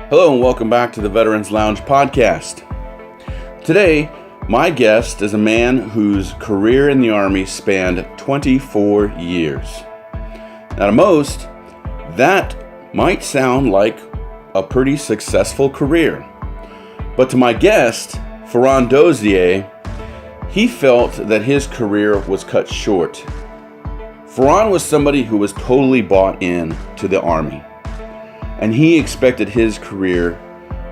Hello and welcome back to the Veterans Lounge podcast. Today, my guest is a man whose career in the Army spanned 24 years. Now to most, that might sound like a pretty successful career. But to my guest, Farron Dozier, he felt that his career was cut short. Farron was somebody who was totally bought in to the Army, and he expected his career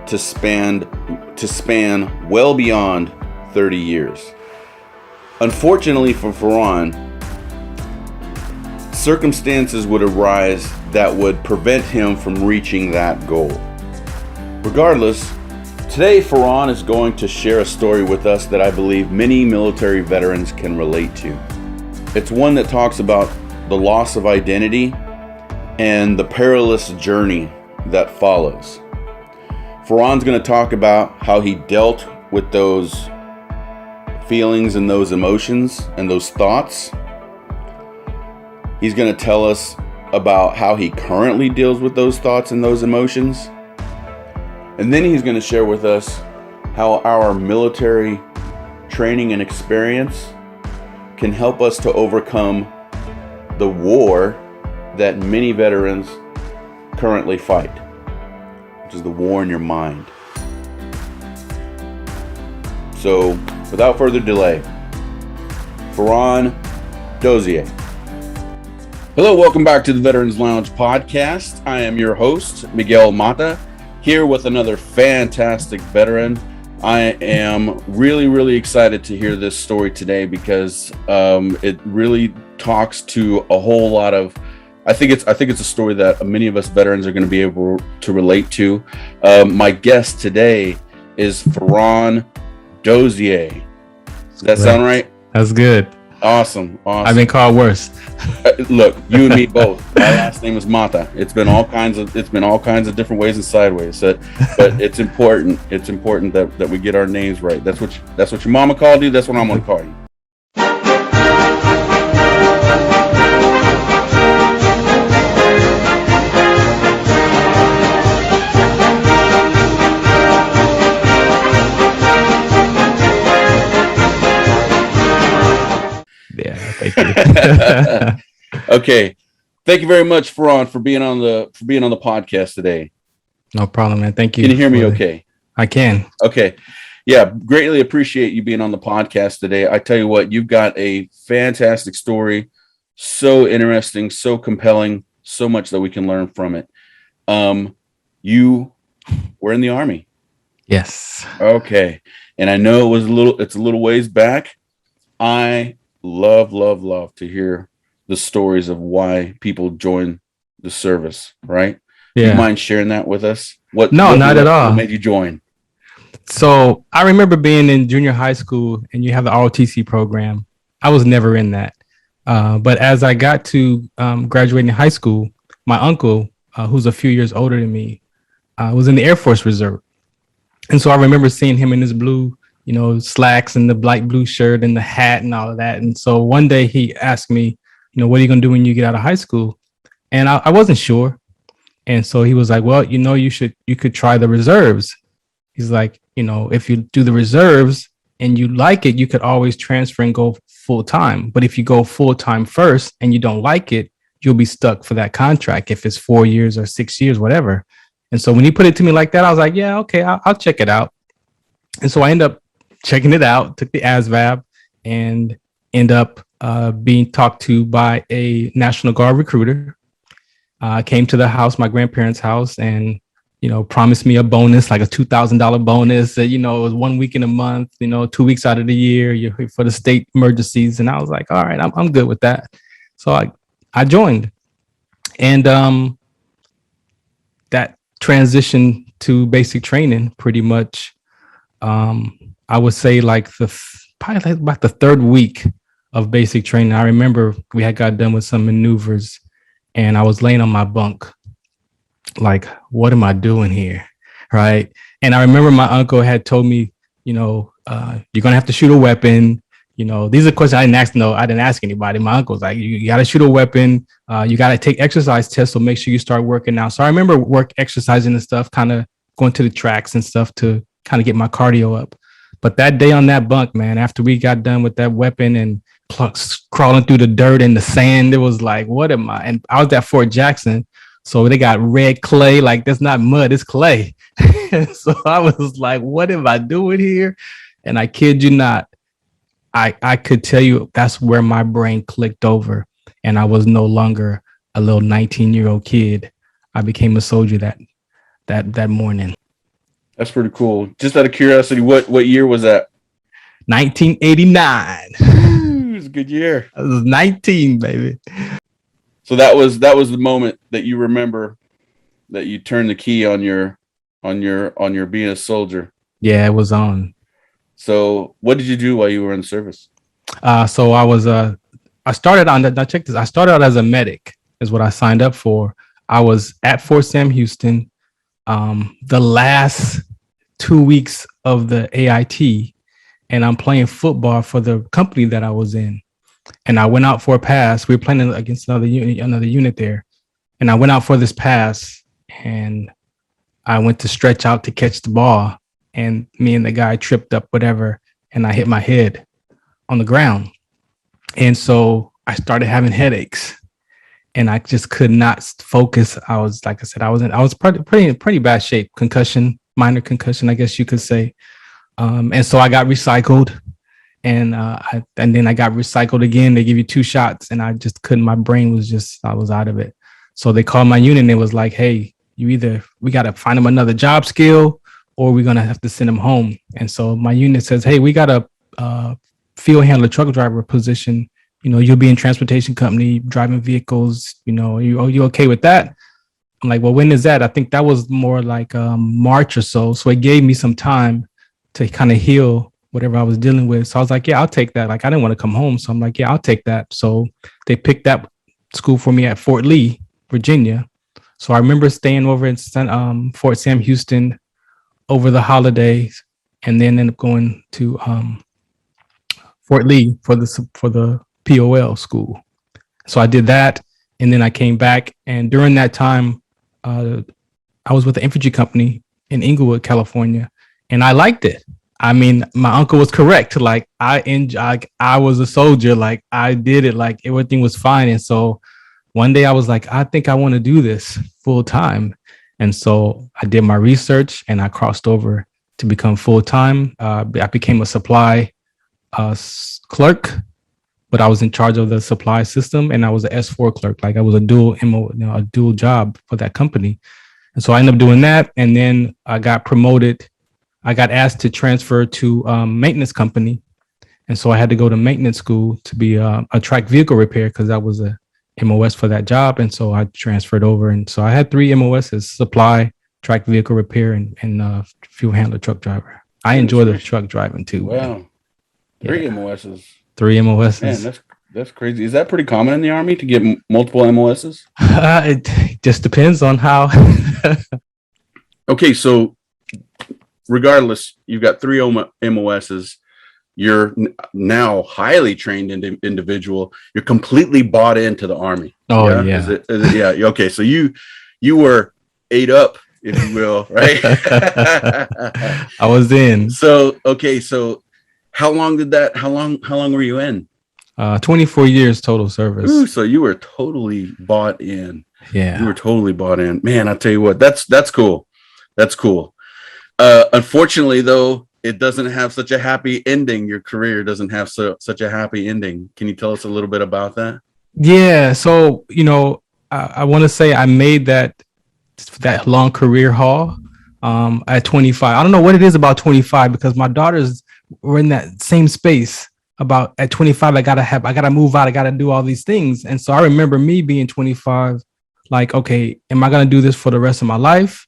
to span well beyond 30 years. Unfortunately for Farron, circumstances would arise that would prevent him from reaching that goal. Regardless, today Farron is going to share a story with us that I believe many military veterans can relate to. It's one that talks about the loss of identity and the perilous journey that follows. Farron's going to talk about how he dealt with those feelings and those emotions and those thoughts. He's going to tell us about how he currently deals with those thoughts and those emotions. And then he's going to share with us how our military training and experience can help us to overcome the war that many veterans currently fight, which is the war in your mind. So, without further delay, Farron Dozier. Hello, welcome back to the Veterans Lounge podcast. I am your host, Miguel Mata, here with another fantastic veteran. I am really excited to hear this story today because it really talks to a whole lot of, I think it's a story that many of us veterans are going to be able to relate to. My guest today is Farron Dozier. Does that sound right? That's good. Awesome. I've been called worse. Look, you and me both. My last name is Mata. It's been all kinds of different ways and sideways. But it's important. It's important that we get our names right. That's what your mama called you. That's what I'm going to call you. Yeah, thank you. Okay, thank you very much, Farron, for being on the podcast today. No problem, man. Thank you. Can you hear me okay? I can. Okay. Yeah, greatly appreciate you being on the podcast today. I tell you what, you've got a fantastic story, so interesting, so compelling, so much that we can learn from it. You were in the Army. Yes. Okay. And I know it's a little ways back. I love to hear the stories of why people join the service, right? Yeah. You mind sharing that with us? Not at all. What made you join? So I remember being in junior high school and you have the ROTC program. I was never in that. But as I got to graduating high school, my uncle, who's a few years older than me, was in the Air Force Reserve. And so I remember seeing him in his blue, slacks and the light blue shirt and the hat and all of that. And so one day he asked me, what are you going to do when you get out of high school? And I wasn't sure. And so he was like, well, you could try the reserves. He's like, if you do the reserves and you like it, you could always transfer and go full time. But if you go full time first and you don't like it, you'll be stuck for that contract. If it's 4 years or 6 years, whatever. And so when he put it to me like that, I was like, yeah, okay, I'll check it out. And so I ended up checking it out, took the ASVAB, and end up being talked to by a National Guard recruiter. Came to the house, my grandparents' house, and promised me a bonus, like a $2,000 bonus. That it was 1 week in a month, 2 weeks out of the year, for the state emergencies. And I was like, all right, I'm good with that. So I joined, and that transition to basic training pretty much. I would say probably about the third week of basic training. I remember we had got done with some maneuvers and I was laying on my bunk like, what am I doing here? Right. And I remember my uncle had told me, you're going to have to shoot a weapon. These are questions I didn't ask anybody. My uncle's like, you got to shoot a weapon. You got to take exercise tests. So make sure you start working out. So I remember exercising and stuff kind of going to the tracks and stuff to kind of get my cardio up. But that day on that bunk, man, after we got done with that weapon and crawling through the dirt and the sand, it was like, what am I? And I was at Fort Jackson. So they got red clay, like that's not mud, it's clay. So I was like, what am I doing here? And I kid you not, I could tell you that's where my brain clicked over. And I was no longer a little 19-year-old kid. I became a soldier that morning. That's pretty cool. Just out of curiosity, what year was that? 1989. It was a good year. I was 19, baby. So that was the moment that you remember that you turned the key on your being a soldier. Yeah, it was on. So what did you do while you were in the service? So I started on that. Now check this. I started out as a medic, is what I signed up for. I was at Fort Sam Houston, the last 2 weeks of the AIT, and I'm playing football for the company that I was in. And I went out for a pass. We were playing against another unit there, and I went out for this pass, and I went to stretch out to catch the ball, and me and the guy tripped up, whatever, and I hit my head on the ground. And so I started having headaches, and I just could not focus. I was, like I said, I was pretty bad shape, minor concussion, I guess you could say. And so I got recycled, and then I got recycled again. They give you 2 shots, and I just couldn't. My brain was I was out of it. So they called my unit, and it was like, hey, we got to find him another job skill, or we're going to have to send him home. And so my unit says, hey, we got a field handler truck driver position. You'll be in transportation company driving vehicles. Are you okay with that? I'm like, well, when is that? I think that was more like March or so. So it gave me some time to kind of heal whatever I was dealing with. So I was like, yeah, I'll take that. Like, I didn't want to come home. So I'm like, yeah, I'll take that. So they picked that school for me at Fort Lee, Virginia. So I remember staying over in Fort Sam Houston over the holidays, and then ended up going to Fort Lee for the POL school. So I did that, and then I came back. And during that time, I was with the infantry company in Inglewood, California, and I liked it. I mean, my uncle was correct. Like, I was a soldier. Like, I did it. Like, everything was fine. And so one day I was like, I think I want to do this full time. And so I did my research, and I crossed over to become full time. I became a supply clerk, but I was in charge of the supply system, and I was an S4 clerk. Like, I was a dual job for that company. And so I ended up doing that. And then I got promoted. I got asked to transfer to maintenance company. And so I had to go to maintenance school to be a track vehicle repair, because I was a MOS for that job. And so I transferred over. And so I had 3 MOSs: supply, track vehicle repair, and fuel handler truck driver. I enjoy the truck driving too. Wow. Man. 3 MOSs. 3 MOSs. Man, that's crazy. Is that pretty common in the Army to get multiple MOSs? It just depends on how. Okay, so regardless, you've got 3 MOSs. You're now highly trained individual. You're completely bought into the Army. Oh, yeah. Is it, yeah. Okay, so you were ate up, if you will, right? I was in. So okay, so how long were you in? 24 years total service. Ooh, so you were totally bought in. Yeah. You were totally bought in. Man, I'll tell you what, that's cool. That's cool. Unfortunately, though, it doesn't have such a happy ending. Your career doesn't have such a happy ending. Can you tell us a little bit about that? Yeah. So, I want to say I made that long career haul at 25. I don't know what it is about 25, because my daughters were in that same space. About at 25, I gotta move out. I gotta do all these things. And so I remember me being 25, like, okay, am I gonna do this for the rest of my life?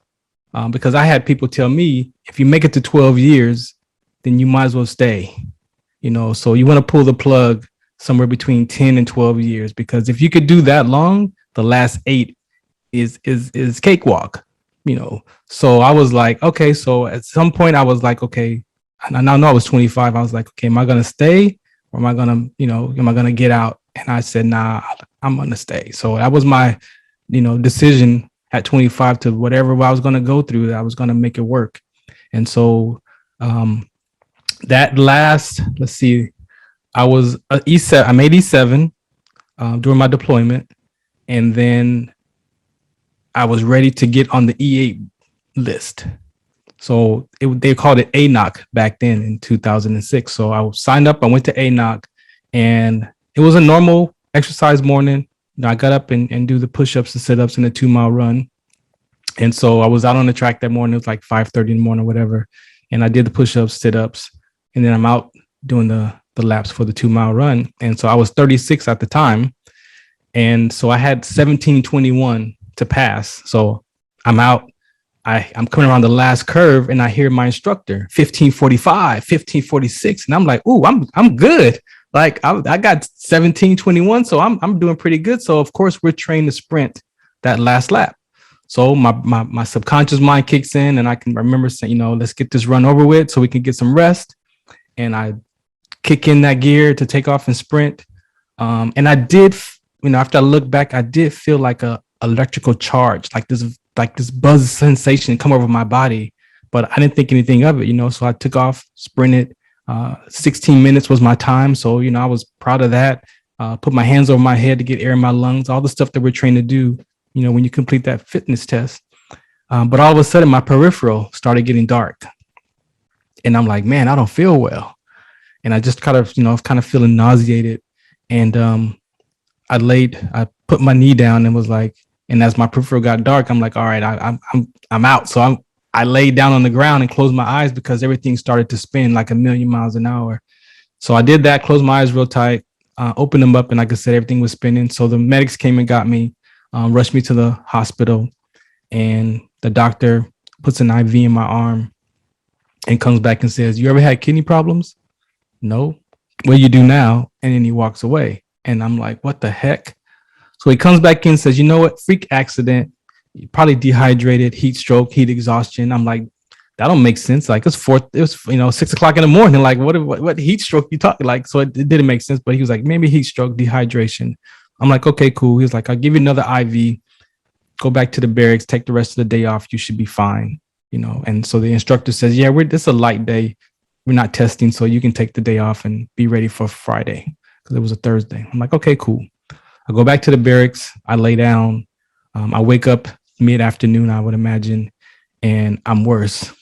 Because I had people tell me, if you make it to 12 years, then you might as well stay. So you want to pull the plug somewhere between 10 and 12 years, because if you could do that long, the last 8 is cakewalk. So I was like, okay. So at some point I was like, okay, and I know I was 25. I was like, okay, am I gonna stay, or am I gonna get out? And I said, nah, I'm gonna stay. So that was my decision at 25 to whatever I was going to go through. I was going to make it work. And so that last, let's see, I was E7. I'm 87 during my deployment, and then I was ready to get on the E8 list. So they called it ANOC back then in 2006. So I signed up. I went to ANOC, and it was a normal exercise morning. I got up and do the push-ups and sit-ups in a 2-mile run. And so I was out on the track that morning. It was like 5:30 in the morning or whatever. And I did the push-ups, sit-ups, and then I'm out doing the laps for the 2-mile run. And so I was 36 at the time. And so I had 17:21 to pass. So I'm out. I'm coming around the last curve, and I hear my instructor, 15:45, 15:46. And I'm like, ooh, I'm good. Like I got 17:21. So I'm doing pretty good. So of course we're trained to sprint that last lap. So my subconscious mind kicks in, and I can remember saying, let's get this run over with so we can get some rest. And I kick in that gear to take off and sprint. And I did, after I look back, I did feel like a electrical charge, like this buzz sensation come over my body, but I didn't think anything of it, so I took off, sprinted. 16 minutes was my time. So, I was proud of that. Put my hands over my head to get air in my lungs, all the stuff that we're trained to do, when you complete that fitness test. But all of a sudden my peripheral started getting dark, and I'm like, man, I don't feel well. And I just kind of feeling nauseated. And I put my knee down and was like, and as my peripheral got dark, I'm like, all right, I'm out. So I laid down on the ground and closed my eyes because everything started to spin like 1,000,000 miles an hour. So I did that, closed my eyes real tight, opened them up, and like I said, everything was spinning. So the medics came and got me, rushed me to the hospital, and the doctor puts an IV in my arm and comes back and says, you ever had kidney problems? No. What do you do now? And then he walks away. And I'm like, what the heck? So he comes back in and says, you know what? Freak accident, probably dehydrated, heat stroke, heat exhaustion. I'm like, that don't make sense. Like it was 6 o'clock in the morning. Like what heat stroke you talking? Like, so it didn't make sense. But he was like, maybe heat stroke, dehydration. I'm like, okay, cool. He was like, I'll give you another IV, go back to the barracks, take the rest of the day off. You should be fine. And so the instructor says, yeah, this is a light day. We're not testing. So you can take the day off and be ready for Friday, because it was a Thursday. I'm like, okay, cool. I go back to the barracks. I lay down. I wake up mid-afternoon, I would imagine, and I'm worse.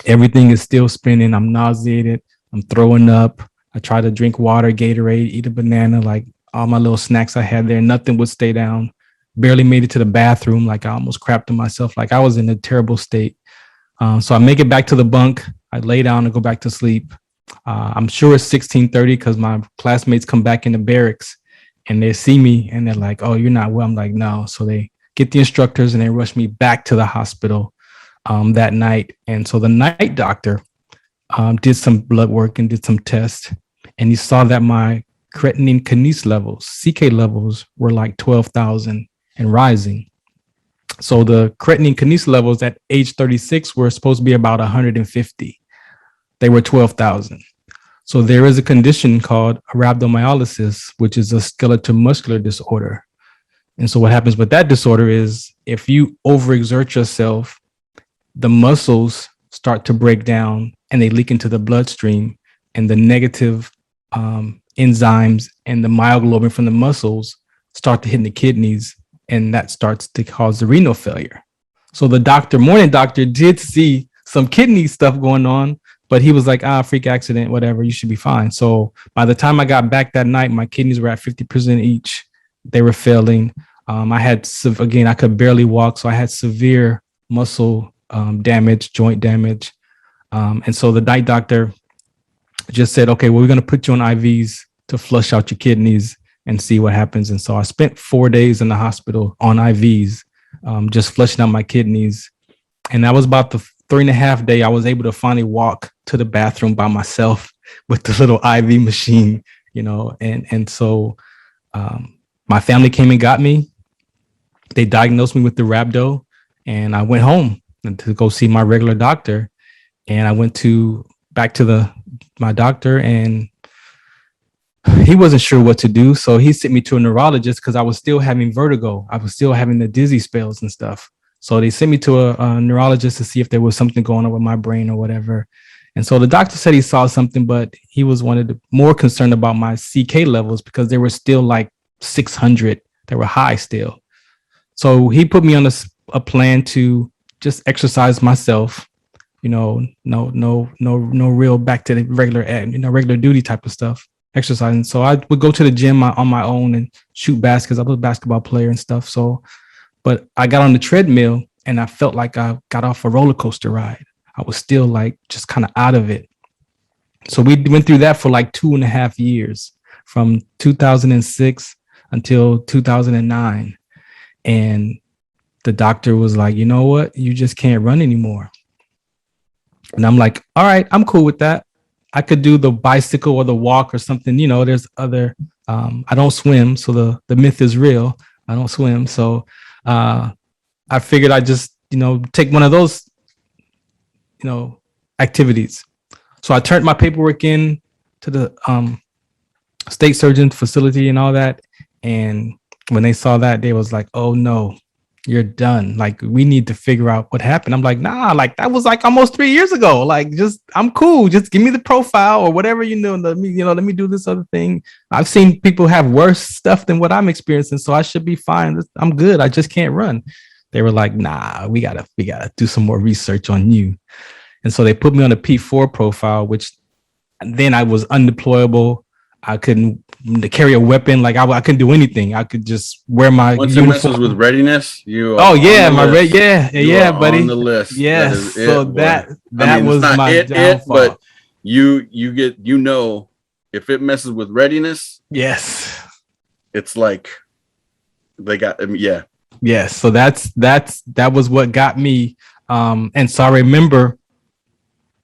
Everything is still spinning. I'm nauseated. I'm throwing up. I try to drink water, Gatorade, eat a banana, like all my little snacks I had there. Nothing would stay down. Barely made it to the bathroom. Like I almost crapped on myself. Like I was in a terrible state. So I make it back to the bunk. I lay down and go back to sleep. I'm sure it's 16:30 because my classmates come back in the barracks and they see me and they're like, oh, you're not well. I'm like, no. So they get the instructors and they rush me back to the hospital that night. And so the night doctor did some blood work and did some tests, and he saw that my creatinine kinase levels, CK levels, were like 12,000 and rising. So the creatinine kinase levels at age 36 were supposed to be about 150. They were 12,000. So there is a condition called rhabdomyolysis, which is a skeletal muscular disorder. And so what happens with that disorder is if you overexert yourself, the muscles start to break down and they leak into the bloodstream, and the negative enzymes and the myoglobin from the muscles start to hit in the kidneys, and that starts to cause the renal failure. So the morning doctor did see some kidney stuff going on, but he was like, freak accident, whatever, you should be fine. So by the time I got back that night, my kidneys were at 50% each. They were failing. I could barely walk. So I had severe muscle damage, joint damage. And so the night doctor just said, okay, well, we're going to put you on IVs to flush out your kidneys and see what happens. And so I spent 4 days in the hospital on IVs, just flushing out my kidneys. And that was about the 3.5 day I was able to finally walk to the bathroom by myself with the little IV machine, and so my family came and got me. They diagnosed me with the rhabdo, and I went home to go see my regular doctor. And I went back to my doctor, and he wasn't sure what to do. So he sent me to a neurologist because I was still having vertigo. I was still having the dizzy spells and stuff. So they sent me to a neurologist to see if there was something going on with my brain or whatever. And so the doctor said he saw something, but he was more concerned about my CK levels because they were still like 600. They were high still. So he put me on a plan to just exercise myself, no real back to the regular duty type of stuff, exercising. So I would go to the gym on my own and shoot baskets. I was a basketball player and stuff. But I got on the treadmill and I felt like I got off a roller coaster ride. I was still like just kind of out of it. So we went through that for like 2.5 years, from 2006 until 2009. And the doctor was like, you know what? You just can't run anymore. And I'm like, all right, I'm cool with that. I could do the bicycle or the walk or something. There's other, I don't swim. So the myth is real. I don't swim. So I figured I'd just, take one of those, activities. So I turned my paperwork in to the state surgeon facility and all that. And when they saw that, they was like, oh no, you're done. Like, we need to figure out what happened. I'm like, nah, like that was like almost 3 years ago. Like, I'm cool. Just give me the profile or whatever, let me do this other thing. I've seen people have worse stuff than what I'm experiencing. So I should be fine. I'm good. I just can't run. They were like, nah, we gotta do some more research on you. And so they put me on a P4 profile, which then I was undeployable. I couldn't carry a weapon. Like I couldn't do anything. I could just wear my Once uniform. it messes with readiness, you yeah, buddy. On the list. Yes. So that was my downfall. But you get, if it messes with readiness, yes, it's like they got, yeah. Yes. So that was what got me. And so I remember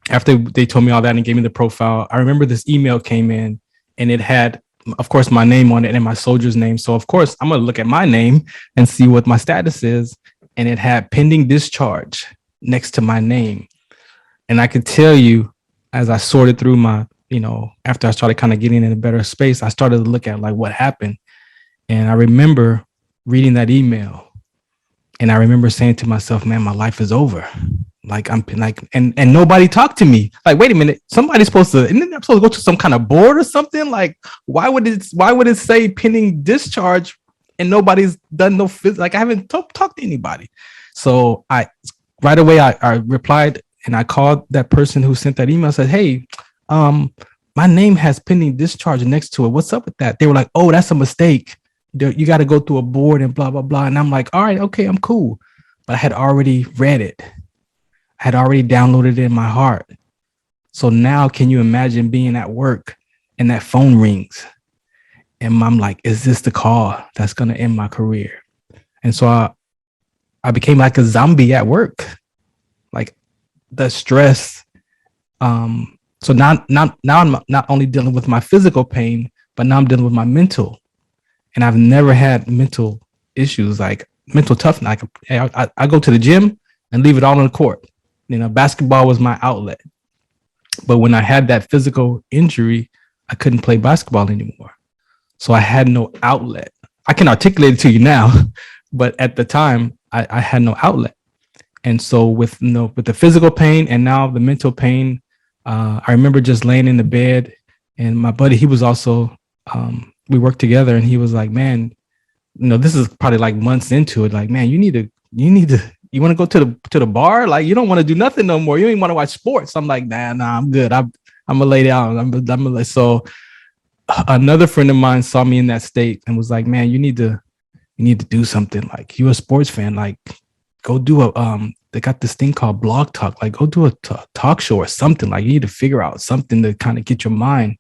after they told me all that and gave me the profile, I remember this email came in and it had, of course, my name on it and my soldier's name. So of course I'm going to look at my name and see what my status is. And it had pending discharge next to my name. And I could tell you, as I sorted through my, after I started kind of getting in a better space, I started to look at like what happened. And I remember reading that email and I remember saying to myself, man, my life is over. Like I'm like, and nobody talked to me. Like, wait a minute, somebody's supposed to go to some kind of board or something. Like, why would it say pending discharge and nobody's done no like I haven't talked to anybody. So right away I replied and I called that person who sent that email. I said, hey, my name has pending discharge next to it. What's up with that? They were like, oh, that's a mistake. You got to go through a board and blah, blah, blah. And I'm like, all right, okay, I'm cool. But I had already read it. I had already downloaded it in my heart. So now can you imagine being at work and that phone rings? And I'm like, is this the call that's going to end my career? And so I became like a zombie at work. Like the stress. So now I'm not only dealing with my physical pain, but now I'm dealing with my mental. And I've never had mental issues, like mental toughness. I go to the gym and leave it all on the court. Basketball was my outlet. But when I had that physical injury, I couldn't play basketball anymore. So I had no outlet. I can articulate it to you now, but at the time I had no outlet. And so with the physical pain and now the mental pain, I remember just laying in the bed and my buddy, he was also, we worked together and he was like, man, this is probably like months into it. Like, man, you want to go to the bar? Like, you don't want to do nothing no more. You don't even want to watch sports. I'm like, nah, I'm good. I'm gonna lay down. So another friend of mine saw me in that state and was like, man, you need to do something. Like, you're a sports fan. Like, go do they got this thing called Blog Talk. Like, go do a talk show or something. Like, you need to figure out something to kind of get your mind.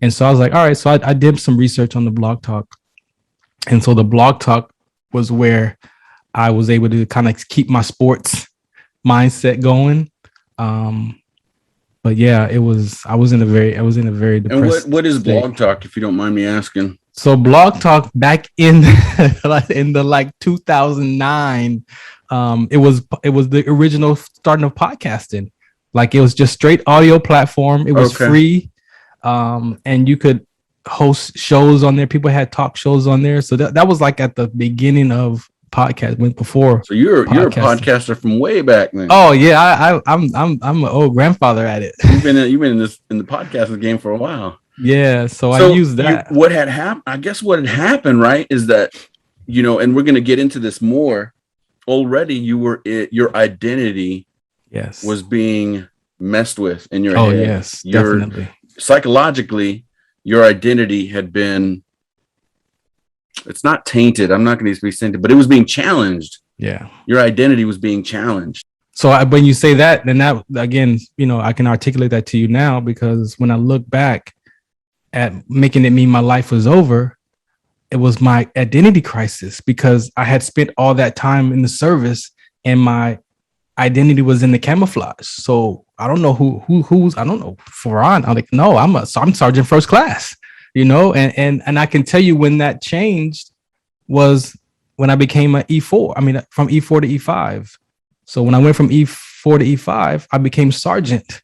And so I was like, all right. So I did some research on the Blog Talk. And so the Blog Talk was where I was able to kind of keep my sports mindset going. But yeah, I was in a very depressed. And what is state. Blog Talk, if you don't mind me asking? So Blog Talk back in the like 2009, it was the original starting of podcasting. Like, it was just straight audio platform. It was free. And you could host shows on there. People had talk shows on there. So that was like at the beginning of podcast, went before. So you're a podcaster from way back then. Oh yeah, I'm an old grandfather at it. You've been in the podcasting game for a while. Yeah, so I used that. What had happened? I guess what had happened, right, is that, you know, and we're going to get into this more. Already, your identity, yes, was being messed with in your head. Oh yes, definitely. Psychologically, your identity had been. It's not tainted. I'm not going to be tainted, but it was being challenged. Yeah, your identity was being challenged. So when you say that, then that again, you know, I can articulate that to you now, because when I look back at making it mean my life was over, it was my identity crisis, because I had spent all that time in the service and my identity was in the camouflage. So I don't know who's I don't know, Farron. I'm like, no, I'm Sergeant First Class, you know, and I can tell you when that changed was when I became an E4. I mean, from E4 to E5. So when I went from E4 to E5, I became sergeant.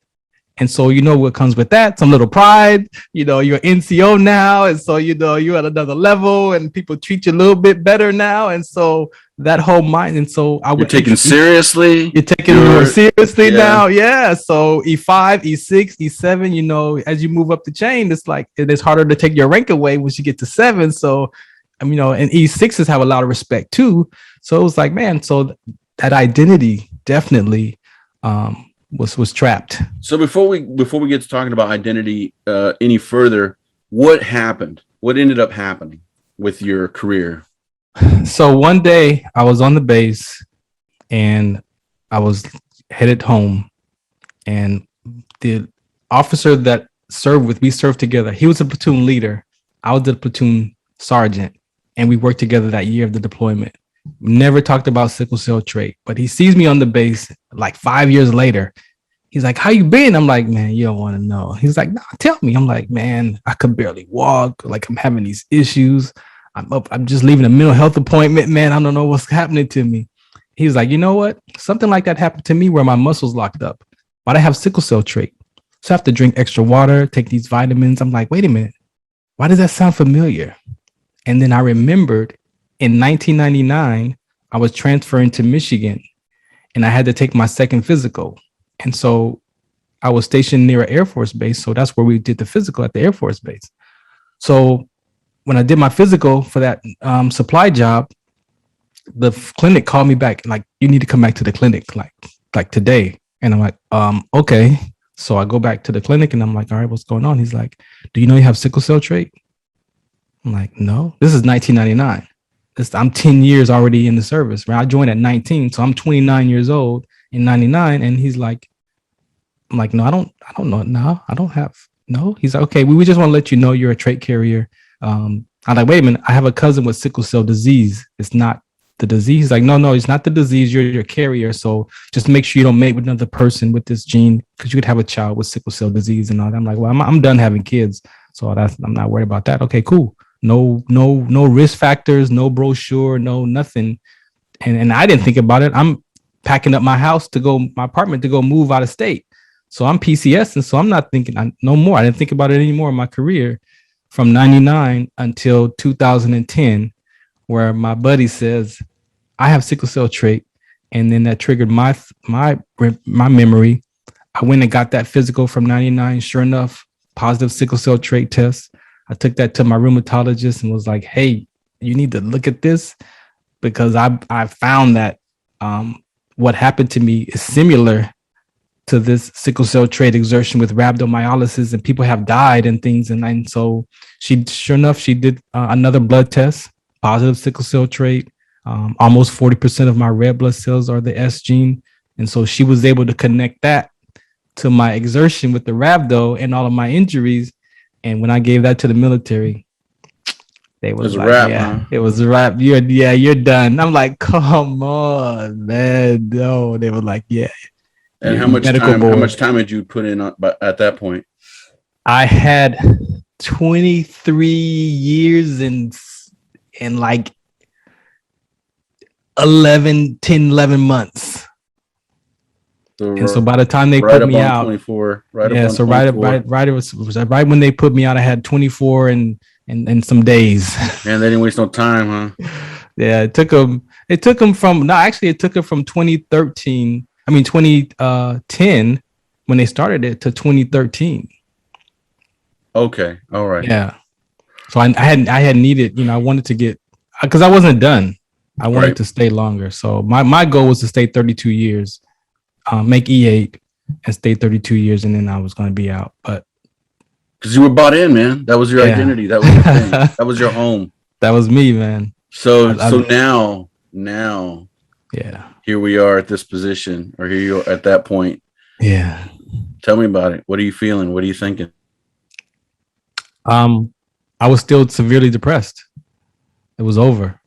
And so, you know, what comes with that, some little pride, you know, you're NCO now. And so, you know, you're at another level and people treat you a little bit better now. And so that whole mind. And so you're taken seriously. You're taking more seriously now. Yeah. So E5, E6, E7, you know, as you move up the chain, it's like, it is harder to take your rank away once you get to 7. So, you know, and E6s have a lot of respect too. So it was like, man, so that identity definitely, was trapped. So before we get to talking about identity any further, what happened? What ended up happening with your career? So one day I was on the base and I was headed home, and the officer that we served together, he was a platoon leader. I was the platoon sergeant, and we worked together that year of the deployment. Never talked about sickle cell trait, but he sees me on the base like 5 years later. He's like, how you been? I'm like, man, you don't want to know. He's like, nah, tell me. I'm like, man, I could barely walk. Like, I'm having these issues. I'm just leaving a mental health appointment, man. I don't know what's happening to me. He's like, you know what? Something like that happened to me where my muscles locked up. But I have sickle cell trait. So I have to drink extra water, take these vitamins. I'm like, wait a minute. Why does that sound familiar? And then I remembered in 1999, I was transferring to Michigan and I had to take my second physical. And so I was stationed near an Air Force base. So that's where we did the physical, at the Air Force base. So when I did my physical for that supply job, the clinic called me back, like, you need to come back to the clinic like today. And I'm like, okay. So I go back to the clinic and I'm like, all right, what's going on? He's like, do you know you have sickle cell trait? I'm like, no, this is 1999. I'm 10 years already in the service, right? I joined at 19. So I'm 29 years old in 99. And he's like, I'm like, no, I don't know. No, I don't have, no. He's like, okay, we just want to let you know you're a trait carrier. I'm like, wait a minute, I have a cousin with sickle cell disease. It's not the disease. He's like, no, it's not the disease. You're your carrier. So just make sure you don't mate with another person with this gene, because you could have a child with sickle cell disease and all that. I'm like, well, I'm done having kids. So I'm not worried about that. Okay, cool. No risk factors, no brochure, no nothing. And I didn't think about it. I'm packing up my apartment to go move out of state. So I'm PCS. And so I'm not thinking no more. I didn't think about it anymore in my career from 99 until 2010, where my buddy says, I have sickle cell trait. And then that triggered my memory. I went and got that physical from 99. Sure enough, positive sickle cell trait test. I took that to my rheumatologist and was like, hey, you need to look at this, because I found that what happened to me is similar to this sickle cell trait exertion with rhabdomyolysis, and people have died and things. And so she did another blood test, positive sickle cell trait. Almost 40% of my red blood cells are the S gene. And so she was able to connect that to my exertion with the rhabdo and all of my injuries. And when I gave that to the military, they was like, wrap, yeah, huh? It was a wrap. You're done. I'm like, come on, man. No, they were like, yeah. And how much time had you put in at that point? I had 23 years and like 11 months. And so by the time they right put up me on out, 24, yeah, so right, it was right when they put me out, I had 24 and some days. Man, they didn't waste no time, huh? Yeah, it took them from, no, actually it took them from 2013, 2010 when they started it to 2013. Okay, all right. Yeah. So I had needed, I wanted to get, because I wasn't done. I wanted to stay longer. So my goal was to stay 32 years, make E8 and stay 32 years, and then I was going to be out. But because you were bought in, man. That was your identity. That was your thing. That was your home. That was me, man. So now, yeah, here we are at this position, or here you are at that point. Yeah. Tell me about it. What are you feeling? What are you thinking? I was still severely depressed. It was over.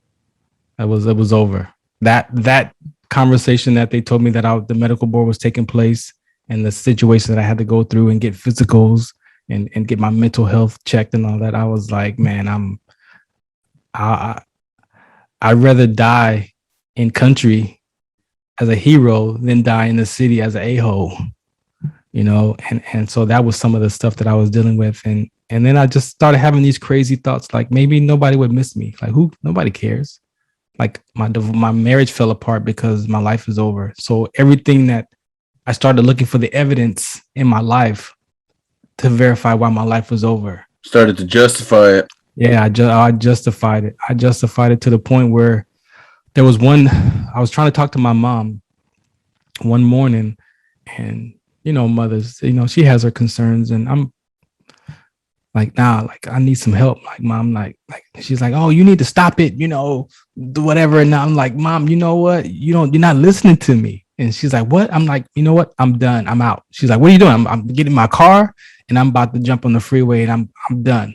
It was over. That conversation that they told me that the medical board was taking place, and the situation that I had to go through and get physicals and get my mental health checked and all that, I was like, man, I'd rather die in country as a hero than die in the city as an a-hole, and so that was some of the stuff that I was dealing with. And then I just started having these crazy thoughts, like maybe nobody would miss me. Like nobody cares. Like my marriage fell apart because my life is over. So everything that I started looking for the evidence in my life to verify why my life was over. Started to justify it. Yeah, I justified it. I justified it to the point where I was trying to talk to my mom one morning, and mothers, she has her concerns, and I'm like, nah, like I need some help. Like, mom, like she's like, oh, you need to stop it, do whatever. And I'm like, mom, you know what? You're not listening to me. And she's like, what? I'm like, you know what? I'm done. I'm out. She's like, what are you doing? I'm getting my car and I'm about to jump on the freeway and I'm done.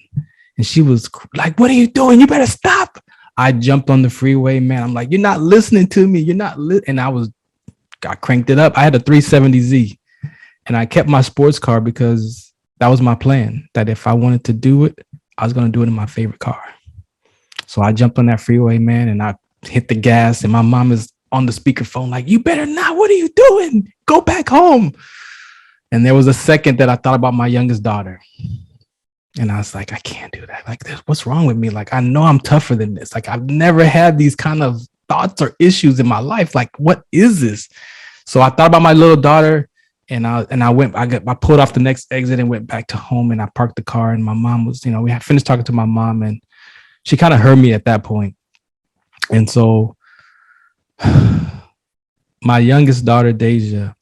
And she was like, what are you doing? You better stop. I jumped on the freeway, man. I'm like, you're not listening to me. You're not and I cranked it up. I had a 370Z and I kept my sports car because that was my plan, that if I wanted to do it, I was going to do it in my favorite car. So I jumped on that freeway, man, and I hit the gas, and my mom is on the speakerphone like, you better not. What are you doing? Go back home. And there was a second that I thought about my youngest daughter. And I was like, I can't do that. Like, what's wrong with me? Like, I know I'm tougher than this. Like, I've never had these kind of thoughts or issues in my life. Like, what is this? So I thought about my little daughter. And I pulled off the next exit and went back to home, and I parked the car, and my mom was, we had finished talking to my mom, and she kind of heard me at that point. And so my youngest daughter, Deja,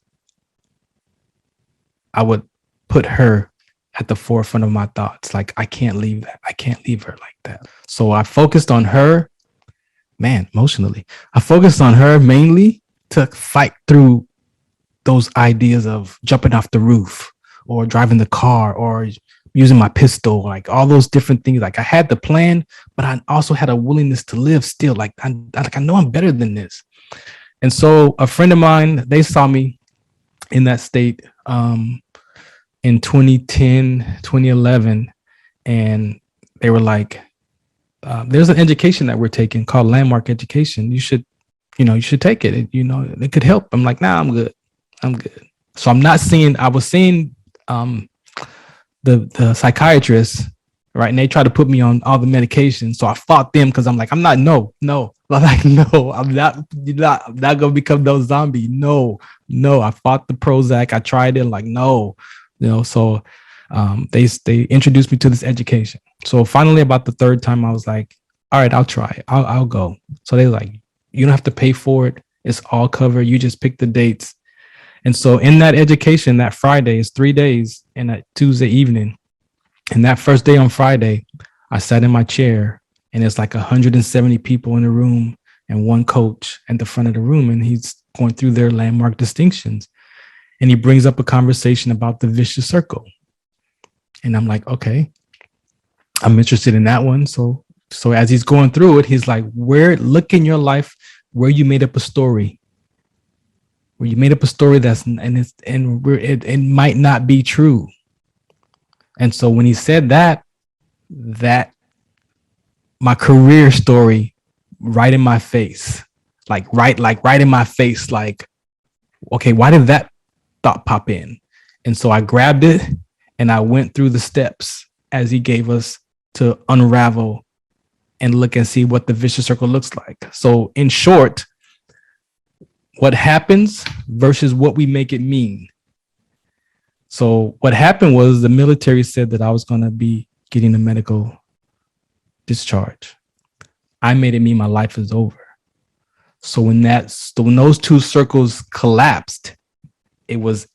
I would put her at the forefront of my thoughts. Like, I can't leave that. I can't leave her like that. So I focused on her, man, emotionally. I focused on her mainly to fight through those ideas of jumping off the roof or driving the car or using my pistol, like all those different things. Like I had the plan, but I also had a willingness to live still. Like I know I'm better than this. And so a friend of mine, they saw me in that state in 2010, 2011. And they were like, there's an education that we're taking called landmark education. You should take it. It could help. I'm like, nah, I'm good. So I was seeing the psychiatrist, right? And they tried to put me on all the medication. So I fought them because I'm like, I'm not, no. I'm like, no, I'm not going to become no zombie. No. I fought the Prozac. I tried it, like, no, so they introduced me to this education. So finally, about the third time, I was like, all right, I'll try it. I'll go. So they're like, you don't have to pay for it. It's all covered. You just pick the dates. And so in that education, that Friday is 3 days and that Tuesday evening. And that first day on Friday, I sat in my chair and it's like 170 people in the room and one coach at the front of the room. And he's going through their landmark distinctions. And he brings up a conversation about the vicious circle. And I'm like, okay, I'm interested in that one. So as he's going through it, he's like, look in your life where you made up a story. Where you made up a story it might not be true. And so when he said that my career story right in my face, like right in my face, like, okay, why did that thought pop in. And so I grabbed it and I went through the steps as he gave us to unravel and look and see what the vicious circle looks like. So in short, what happens versus what we make it mean. So what happened was the military said that I was going to be getting a medical discharge. I made it mean my life is over. So when those two circles collapsed, it was,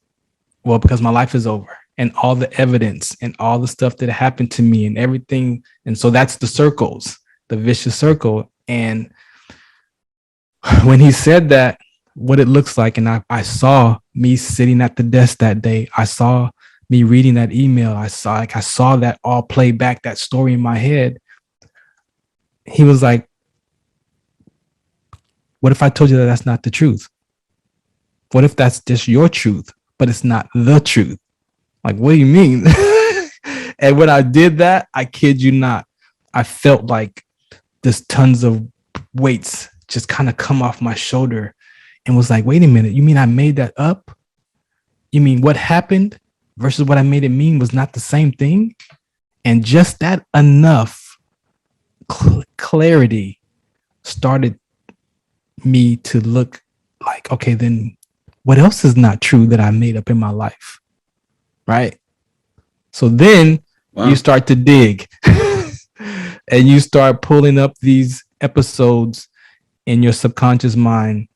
well, because my life is over and all the evidence and all the stuff that happened to me and everything. And so that's the circles, the vicious circle. And when he said that, what it looks like, and I saw me sitting at the desk that day. I saw me reading that email. I saw that all play back, that story in my head. He was like, what if I told you that that's not the truth? What if that's just your truth, but it's not the truth? Like, what do you mean? And when I did that, I kid you not, I felt like this tons of weights just kind of come off my shoulder and was like, wait a minute, you mean I made that up? You mean what happened versus what I made it mean was not the same thing? And just that enough clarity started me to look like, okay, then what else is not true that I made up in my life? Right? So then you start to dig and you start pulling up these episodes in your subconscious mind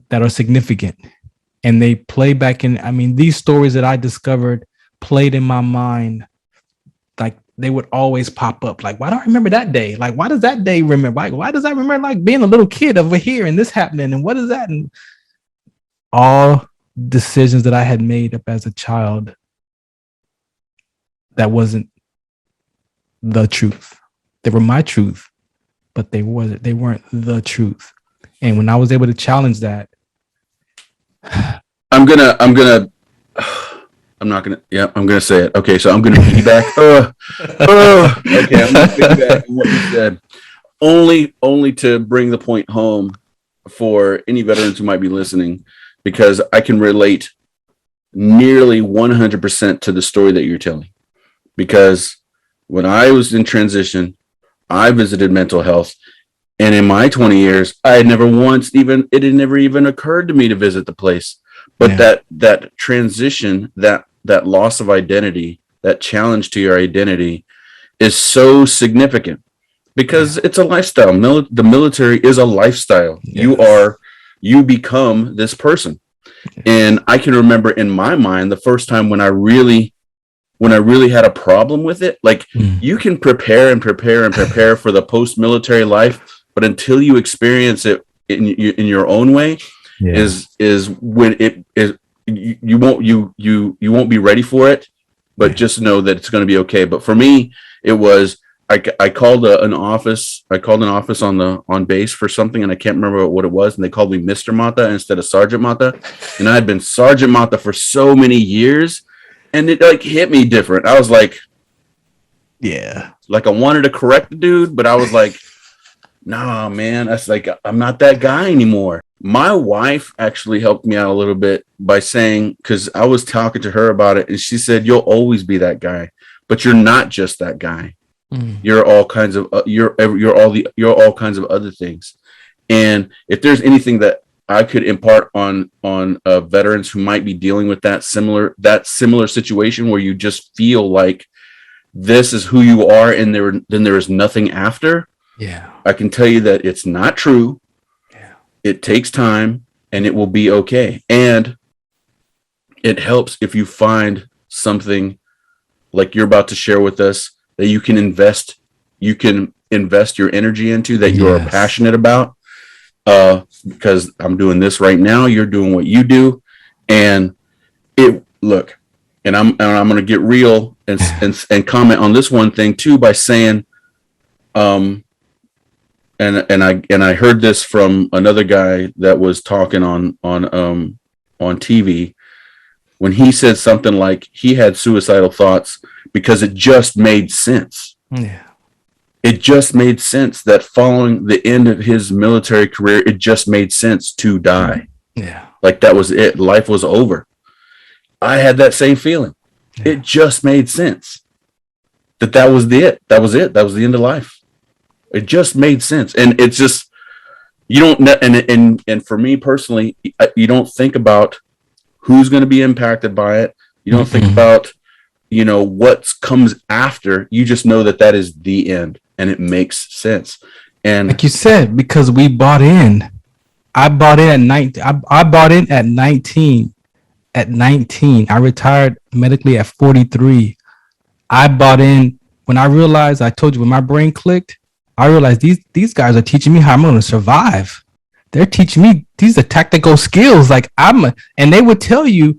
that are significant, and they play back in. I mean, these stories that I discovered played in my mind, like they would always pop up. Like, why do I remember that day? Like, why does that day remember? Like, why does I remember like being a little kid over here and this happening? And what is that? And all decisions that I had made up as a child that wasn't the truth. They were my truth, but they weren't the truth. And when I was able to challenge that, I'm gonna say it. Okay, so I'm gonna piggyback. Okay, I'm gonna piggyback on what you said. Only to bring the point home for any veterans who might be listening, because I can relate nearly 100% to the story that you're telling. Because when I was in transition, I visited mental health. And in my 20 years, I had never it had never even occurred to me to visit the place. But that transition, that loss of identity, that challenge to your identity is so significant because it's a lifestyle. The military is a lifestyle. Yes. You become this person. And I can remember in my mind, the first time when I really had a problem with it, like you can prepare for the post-military life, but until you experience it in your own way, is when it is you won't be ready for it. But just know that it's going to be okay. But for me, it was I called an office. I called an office on base for something, and I can't remember what it was. And they called me Mr. Mata instead of Sergeant Mata, and I had been Sergeant Mata for so many years, and it like hit me different. I was like, like I wanted to correct the dude, but I was like, nah, man, that's like, I'm not that guy anymore. My wife actually helped me out a little bit by saying, because I was talking to her about it, and she said, you'll always be that guy, but you're not just that guy. You're all kinds of, you're all kinds of other things. And if there's anything that I could impart on veterans who might be dealing with that similar situation where you just feel like this is who you are and then there is nothing after. I can tell you that it's not true. It takes time and it will be okay. And it helps if you find something like you're about to share with us that you can invest your energy into, that you are passionate about. Because I'm doing this right now, you're doing what you do, and I'm going to get real and comment on this one thing too by saying, and I heard this from another guy that was talking on TV when he said something like he had suicidal thoughts because it just made sense. It just made sense that following the end of his military career, it just made sense to die. Like that was it. Life was over. I had that same feeling. Yeah. It just made sense that was it. That was it. That was the end of life. It just made sense. And it's just, you don't, and for me personally, you don't think about who's going to be impacted by it. You don't think about, what comes after. You just know that is the end, and it makes sense. And like you said, because we bought in. I bought in at 19. I bought in at 19. At 19, I retired medically at 43. I bought in when I realized, I told you, when my brain clicked, I realized these guys are teaching me how I'm going to survive. They're teaching me, these are tactical skills. Like and they would tell you,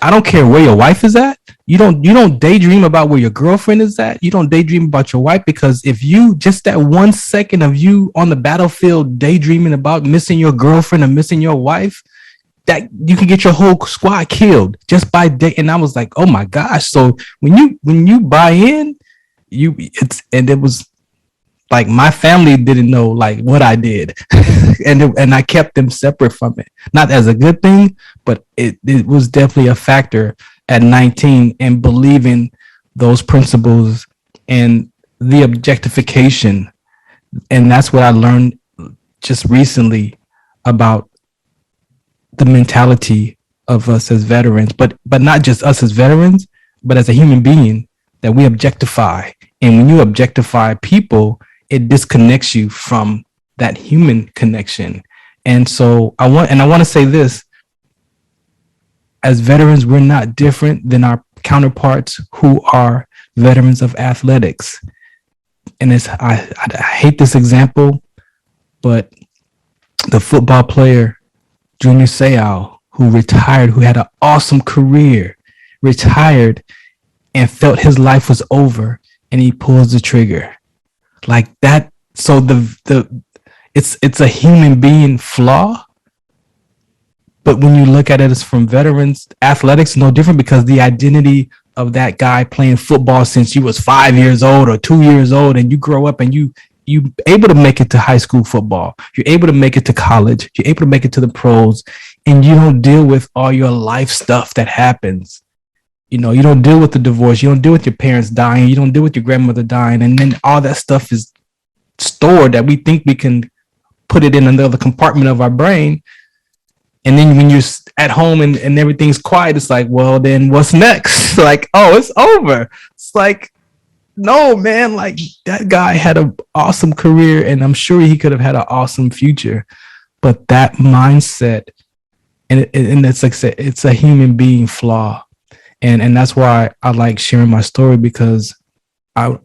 I don't care where your wife is at. You don't daydream about where your girlfriend is at. You don't daydream about your wife, because if you just that 1 second of you on the battlefield daydreaming about missing your girlfriend or missing your wife, that you can get your whole squad killed just by day. And I was like, oh my gosh. So when you buy in, it was like my family didn't know like what I did. and I kept them separate from it. Not as a good thing, but it was definitely a factor at 19 in believing those principles and the objectification. And that's what I learned just recently about the mentality of us as veterans, but not just us as veterans, but as a human being, that we objectify. And when you objectify people, it disconnects you from that human connection. And so I want to say this: as veterans, we're not different than our counterparts who are veterans of athletics. And I hate this example, but the football player Junior Seau, who retired, who had an awesome career, retired and felt his life was over, and he pulls the trigger like that. So it's a human being flaw. But when you look at it as from veterans, athletics, no different, because the identity of that guy playing football since you was 5 years old or 2 years old, and you grow up and you able to make it to high school football, you're able to make it to college, you're able to make it to the pros, and you don't deal with all your life stuff that happens. You don't deal with the divorce, you don't deal with your parents dying, you don't deal with your grandmother dying, and then all that stuff is stored that we think we can put it in another compartment of our brain. And then when you're at home and everything's quiet, it's like, well, then what's next? Like, oh, it's over. It's like, no, man, like that guy had an awesome career, and I'm sure he could have had an awesome future. But that mindset, and it's like, it's a human being flaw. And that's why I like sharing my story, because the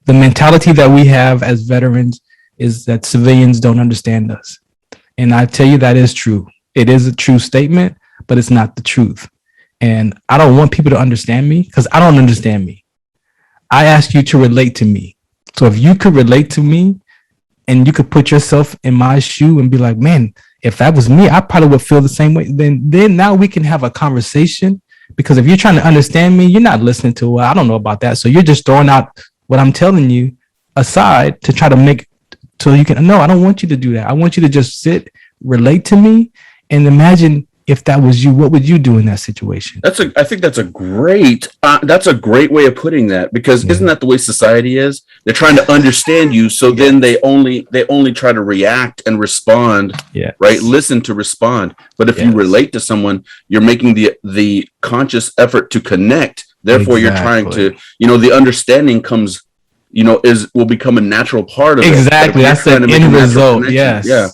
mentality that we have as veterans is that civilians don't understand us. And I tell you, that is true. It is a true statement, but it's not the truth. And I don't want people to understand me, because I don't understand me. I ask you to relate to me. So if you could relate to me and you could put yourself in my shoe and be like, man, if that was me, I probably would feel the same way. Then now we can have a conversation, because if you're trying to understand me, you're not listening to, well, I don't know about that. So you're just throwing out what I'm telling you aside to try to make, so you can, no, I don't want you to do that. I want you to just sit, relate to me, and imagine if that was you, what would you do in that situation? I think that's a great way of putting that, because isn't that the way society is? They're trying to understand you, so then they only try to react and respond, right? Listen to respond. But if you relate to someone, you're making the conscious effort to connect. Therefore, you're trying to, the understanding comes, will become a natural part of it. Exactly. That's the end result. Yes. Yeah.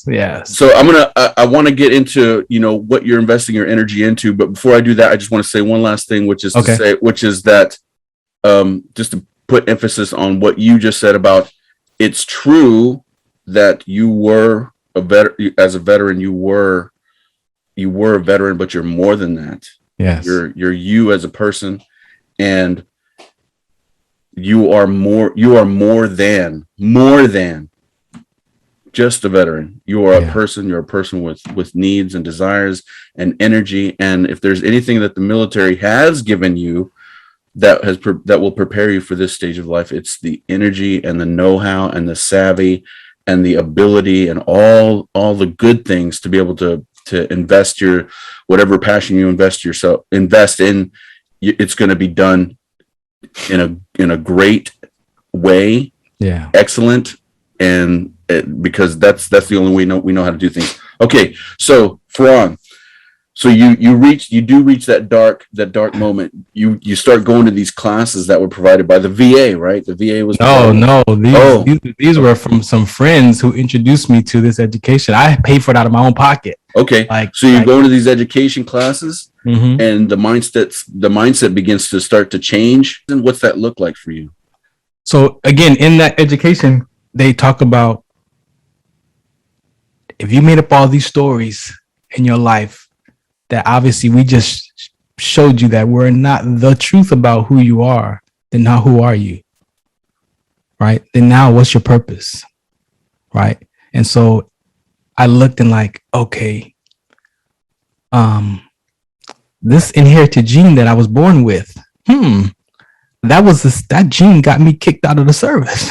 Yes. So I want to get into, what you're investing your energy into. But before I do that, I just want to say one last thing, which is that, just to put emphasis on what you just said about, it's true that you were as a veteran, you were a veteran, but you're more than that. Yes. You're you as a person, and you are more than just a veteran. You are a person. You're a person with needs and desires and energy. And if there's anything that the military has given you that will prepare you for this stage of life, it's the energy and the know-how and the savvy and the ability and all the good things to be able to to invest your whatever passion you invest in. It's going to be done in a great way. Yeah. Excellent. And because that's the only way we know how to do things. Okay. So Farron, so you do reach that dark moment. You start going to these classes that were provided by the VA, right? The VA was these were from some friends who introduced me to this education. I paid for it out of my own pocket. Okay, so you're going to these education classes, and the mindset begins to start to change. And what's that look like for you? So again, in that education, they talk about if you made up all these stories in your life, that obviously we just showed you that we're not the truth about who you are, then now who are you? Right? Then now what's your purpose? Right? And so I looked and like, okay, this inherited gene that I was born with, that gene got me kicked out of the service.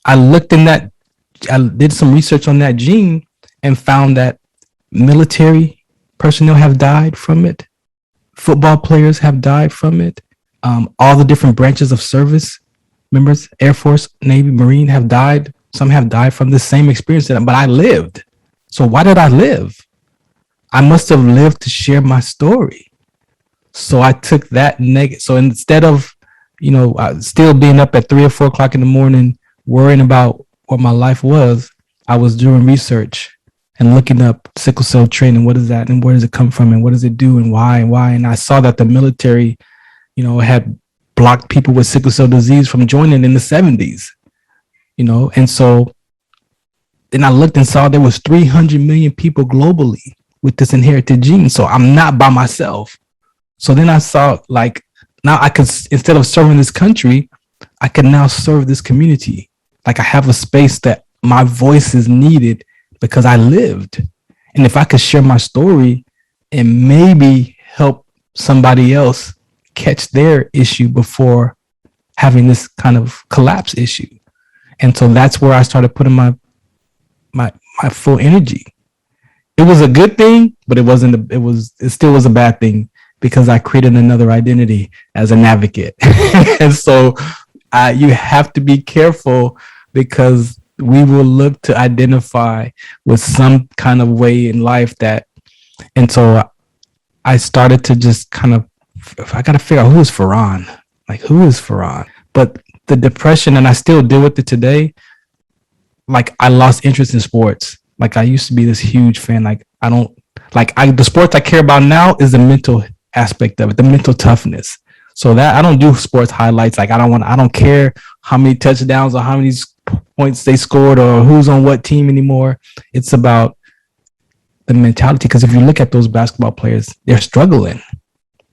I looked in that, I did some research on that gene and found that military personnel have died from it. Football players have died from it. All the different branches of service members, Air Force, Navy, Marine have died. Some have died from the same experience, but I lived. So why did I live? I must have lived to share my story. So I took that negative. So instead of, still being up at 3 or 4 o'clock in the morning, worrying about what my life was, I was doing research and looking up sickle cell trait and what is that and where does it come from and what does it do and why. And I saw that the military, had blocked people with sickle cell disease from joining in the 70s, and so then I looked and saw there was 300 million people globally with this inherited gene. So I'm not by myself. So then I saw like, now I could, instead of serving this country, I can now serve this community. Like I have a space that my voice is needed because I lived. And if I could share my story and maybe help somebody else catch their issue before having this kind of collapse issue. And so that's where I started putting my full energy. It was a good thing, but it still was a bad thing because I created another identity as an advocate. And so you have to be careful because we will look to identify with some kind of way in life and so I started to just kind of, I got to figure out who is Farron? Like, who is Farron? But the depression, and I still deal with it today, like I lost interest in sports. Like I used to be this huge fan. Like the sports I care about now is the mental aspect of it, the mental toughness. So that I don't do sports highlights. Like I don't care how many touchdowns or how many points they scored or who's on what team anymore. It's about the mentality. Because if you look at those basketball players, they're struggling.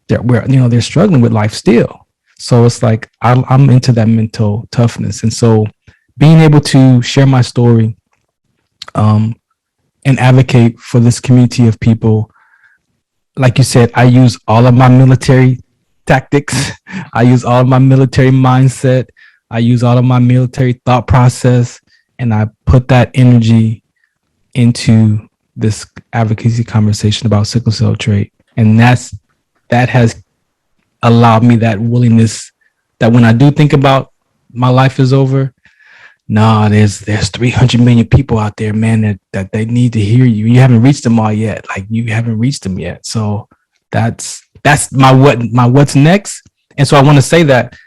They're struggling with life still. So it's like I'm into that mental toughness, and so being able to share my story, and advocate for this community of people. Like you said, I use all of my military tactics. I use all of my military mindset. I use all of my military thought process, and I put that energy into this advocacy conversation about sickle cell trait. And that has allowed me that willingness that when I do think about my life is over, there's 300 million people out there, man, that they need to hear you. You haven't reached them all yet. Like you haven't reached them yet. So that's my what's next. And so I want to say that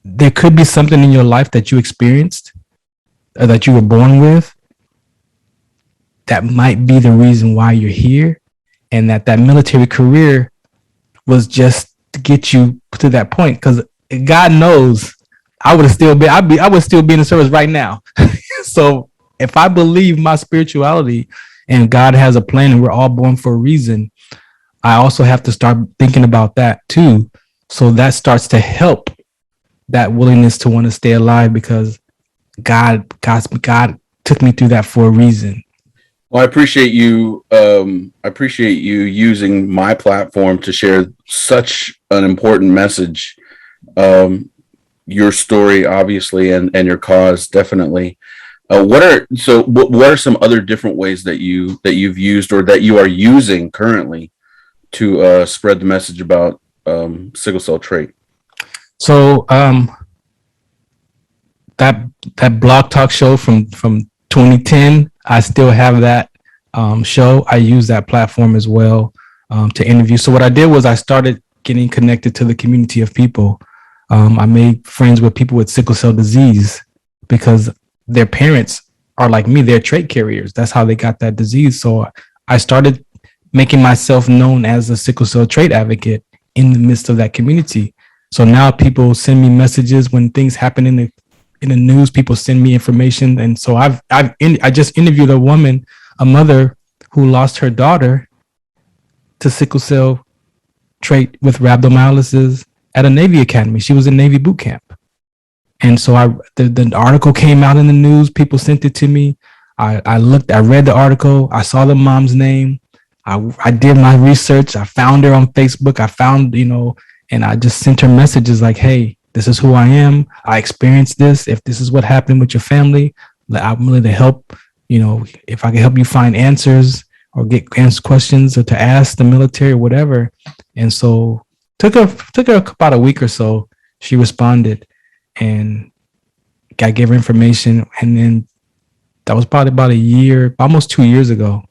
there could be something in your life that you experienced or that you were born with that might be the reason why you're here, and that military career was just to get you to that point. Because God knows I would still be in the service right now. So if I believe my spirituality and God has a plan and we're all born for a reason, I also have to start thinking about that too. So that starts to help that willingness to want to stay alive, because God took me through that for a reason. Well, I appreciate you. Using my platform to share such an important message. Your story, obviously, and your cause, definitely. What are some other different ways that you've used or that you are using currently to spread the message about sickle cell trait? So that that blog talk show from 2010, I still have that show. I use that platform as well to interview. So what I did was I started getting connected to the community of people. I made friends with people with sickle cell disease because their parents are like me. They're trait carriers. That's how they got that disease. So I started making myself known as a sickle cell trait advocate in the midst of that community. So now people send me messages when things happen in the news. People send me information, and so I just interviewed a mother who lost her daughter to sickle cell trait with rhabdomyolysis at a Navy academy. She was in Navy boot camp. And so the article came out in the news. People sent it to me. I read the article. I saw the mom's name. I did my research. I found her on Facebook. And I just sent her messages like, hey, this is who I am. I experienced this. If this is what happened with your family, I'm willing to help. If I can help you find answers or answer questions or to ask the military or whatever. And so took her about a week or so. She responded. And I gave her information, and then that was probably about a year, almost 2 years ago,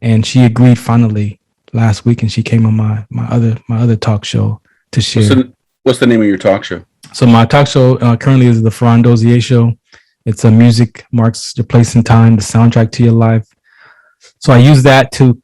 and she agreed finally last week, and she came on my other talk show to share. What's the name of your talk show? So my talk show currently is the Farron Dozier Show. It's a music marks your place in time, the soundtrack to your life. So I use that to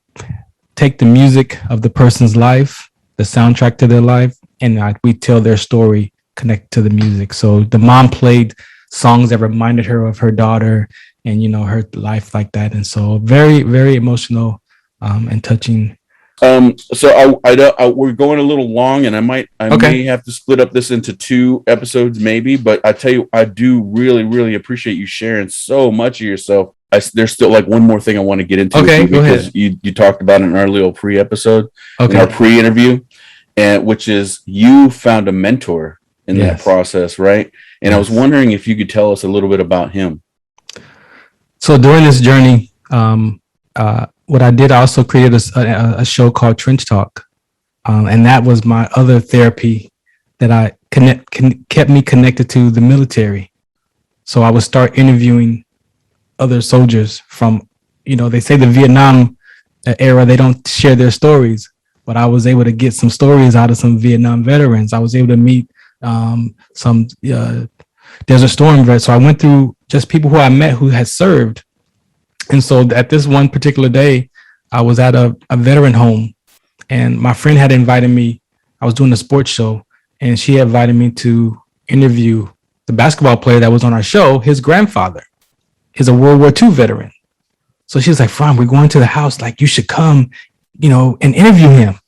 take the music of the person's life, the soundtrack to their life, and we tell their story connect to the music. So the mom played songs that reminded her of her daughter and her life like that, and so very, very emotional and touching. So we're going a little long, and I may have to split up this into 2 episodes maybe, but I tell you, I do really, really appreciate you sharing so much of yourself. There's still like one more thing I want to get into because you talked about an earlier pre-episode in our pre-interview, and which is you found a mentor in that process, right? And I was wondering if you could tell us a little bit about him. So during this journey, what I did, I also created a show called Trench Talk. And that was my other therapy that kept me connected to the military. So I would start interviewing other soldiers from, they say the Vietnam era, they don't share their stories, but I was able to get some stories out of some Vietnam veterans. I was able to meet some Desert Storm vets. So I went through just people who I met who had served. And so at this one particular day, I was at a veteran home, and my friend had invited me. I was doing a sports show, and she invited me to interview the basketball player that was on our show. His grandfather is a World War II veteran. So she was like, Farron, we're going to the house. Like, you should come, and interview him.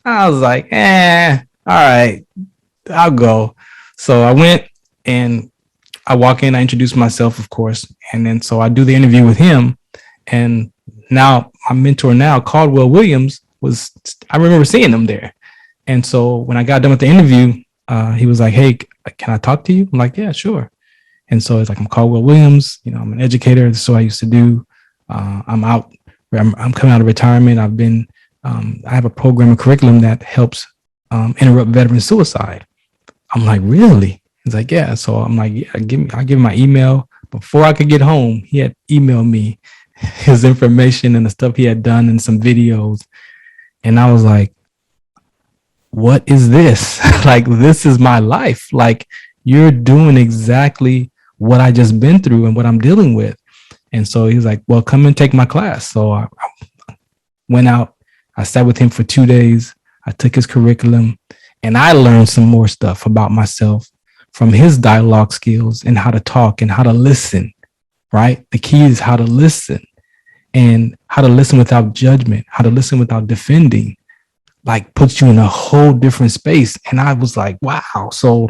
I was like, all right, I'll go. So I went, and I walk in, I introduce myself, of course. And then so I do the interview with him. And now my mentor now, Caldwell Williams, I remember seeing him there. And so when I got done with the interview, he was like, hey, can I talk to you? I'm like, yeah, sure. And so it's like, I'm Caldwell Williams, I'm an educator. This is what I used to do. I'm coming out of retirement. I have a program and curriculum that helps interrupt veteran suicide. I'm like, really? He's like, yeah. So I'm like, yeah, I'll give him my email. Before I could get home, he had emailed me his information and the stuff he had done and some videos. And I was like, what is this? Like, this is my life. Like, you're doing exactly what I just been through and what I'm dealing with. And so he's like, well, come and take my class. So I went out, I sat with him for 2 days. I took his curriculum, and I learned some more stuff about myself from his dialogue skills and how to talk and how to listen, right? The key is how to listen, and how to listen without judgment, how to listen without defending, like puts you in a whole different space. And I was like, wow. So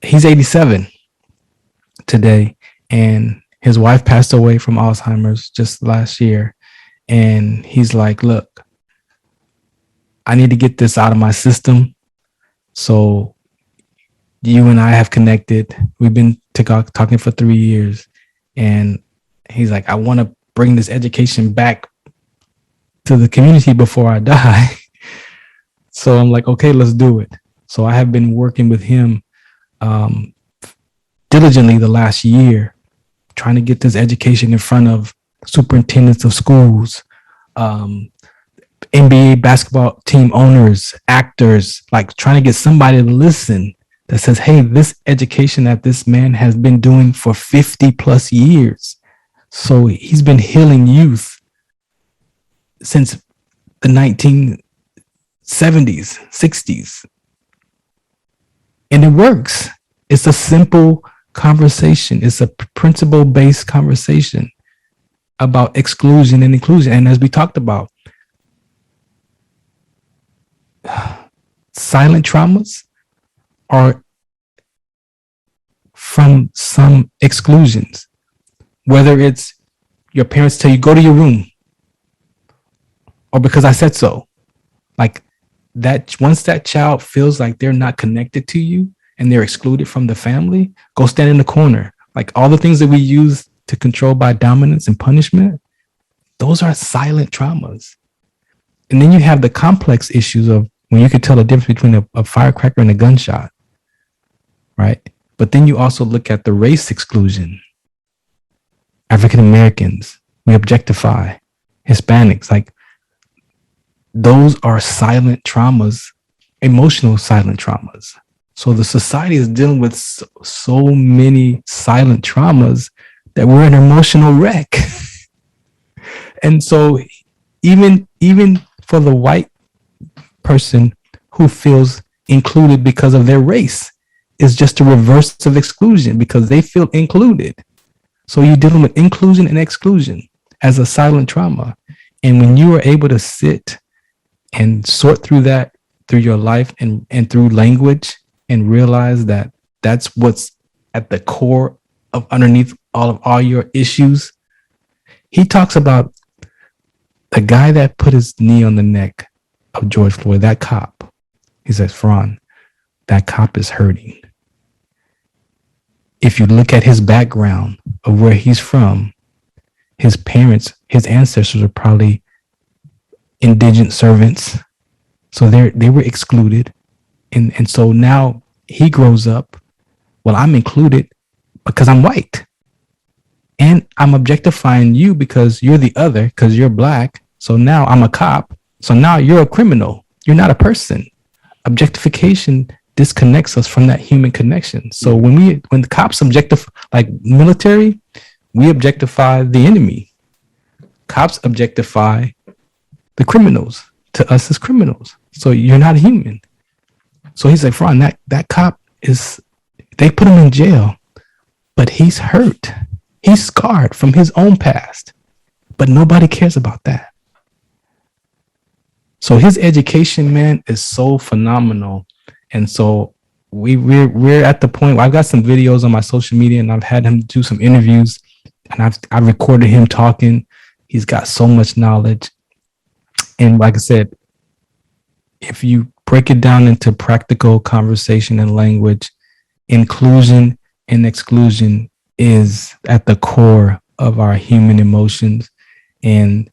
he's 87 today, and his wife passed away from Alzheimer's just last year. And he's like, look, I need to get this out of my system. So you and I have connected. We've been talking for 3 years, And he's like, I want to bring this education back to the community before I die. So I'm like, okay, let's do it. So I have been working with him diligently the last year, trying to get this education in front of superintendents of schools, NBA basketball team owners, actors, like trying to get somebody to listen that says, hey, this education that this man has been doing for 50 plus years. So he's been healing youth since the 1970s, 60s. And it works. It's a simple conversation. It's a principle-based conversation about exclusion and inclusion. And as we talked about, silent traumas are from some exclusions, whether it's your parents tell you, go to your room, or because I said so. Like that, once that child feels like they're not connected to you and they're excluded from the family, go stand in the corner. Like all the things that we use to control by dominance and punishment, those are silent traumas. And then you have the complex issues of when you can tell the difference between a firecracker and a gunshot, right? But then you also look at the race exclusion. African Americans, we objectify. Hispanics, like those are silent traumas, emotional silent traumas. So the society is dealing with so many silent traumas that we're an emotional wreck. And so even for the white person who feels included because of their race is just a reverse of exclusion because they feel included. So you're dealing with inclusion and exclusion as a silent trauma. And when you are able to sit and sort through that through your life and through language and realize that that's what's at the core of underneath all your issues. He talks about the guy that put his knee on the neck of George Floyd, that cop. He says, Farron, that cop is hurting. If you look at his background of where he's from, his parents, his ancestors are probably indigent servants. So they were excluded. And so now he grows up, well, I'm included because I'm white. And I'm objectifying you because you're the other, because you're black. So now I'm a cop. So now you're a criminal. You're not a person. Objectification disconnects us from that human connection. So when the cops objectify, like military, we objectify the enemy. Cops objectify the criminals to us as criminals. So you're not human. So he's like, Farron, that cop they put him in jail, but he's hurt. He's scarred from his own past, but nobody cares about that. So his education, man, is so phenomenal. And so we're at the point where I've got some videos on my social media and I've had him do some interviews and I've recorded him talking. He's got so much knowledge. And like I said, if you break it down into practical conversation and language, inclusion and exclusion is at the core of our human emotions. And